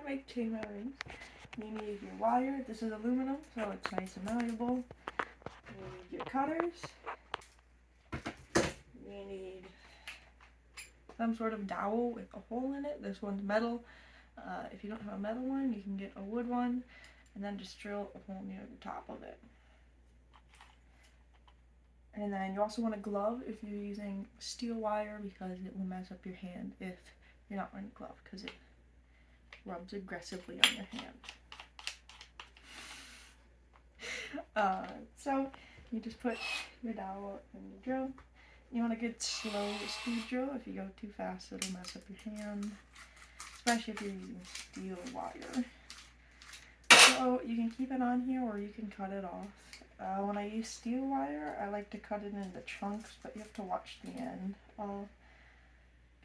make chainmail rings, you need your wire. This is aluminum, so it's nice and malleable. You need your cutters. You need some sort of dowel with a hole in it. This one's metal. If you don't have a metal one, you can get a wood one, and then just drill a hole near the top of it. And then you also want a glove if you're using steel wire, because it will mess up your hand if you're not wearing a glove, because it rubs aggressively on your hand. So you just put your dowel in the drill. You want a good slow speed drill. If you go too fast, it'll mess up your hand, especially if you're using steel wire. So you can keep it on here or you can cut it off. When I use steel wire, I like to cut it into chunks, but you have to watch the end. I'll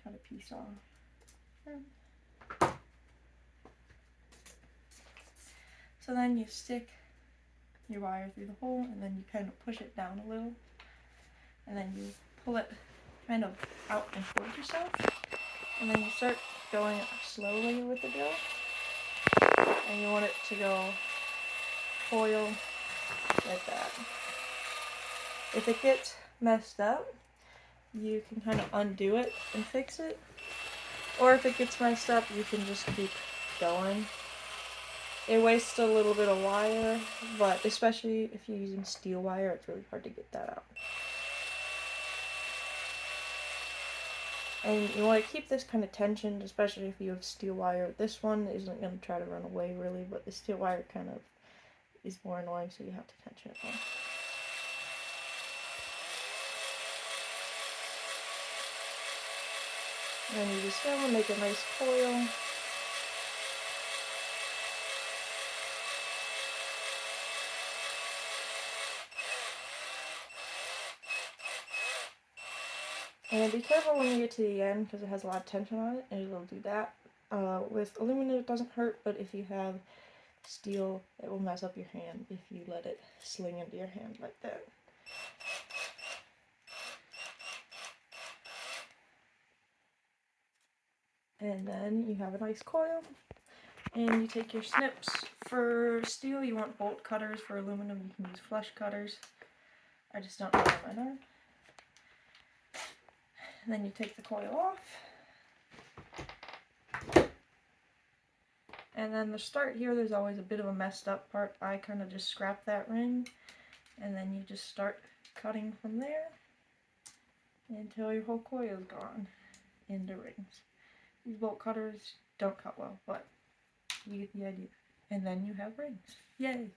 cut a piece off. So then you stick your wire through the hole, and then you kind of push it down a little, and then you pull it kind of out and towards yourself, and then you start going slowly with the drill, and you want it to go coil like that. If it gets messed up, you can kind of undo it and fix it, or if it gets messed up, you can just keep going. It wastes a little bit of wire, but especially if you're using steel wire, it's really hard to get that out. And you want to keep this kind of tensioned, especially if you have steel wire. This one isn't going to try to run away really, but the steel wire kind of is more annoying, so you have to tension it more. And then you just go and make a nice coil. And be careful when you get to the end, because it has a lot of tension on it, and it'll do that. With aluminum it doesn't hurt, but if you have steel, it will mess up your hand if you let it sling into your hand like that. And then you have a nice coil, and you take your snips. For steel, you want bolt cutters. For aluminum, you can use flush cutters. I just don't know where mine are. And then you take the coil off. And then the start here, there's always a bit of a messed up part. I kind of just scrap that ring, and then you just start cutting from there until your whole coil is gone into rings. These bolt cutters don't cut well, but you get the idea. And then you have rings. Yay!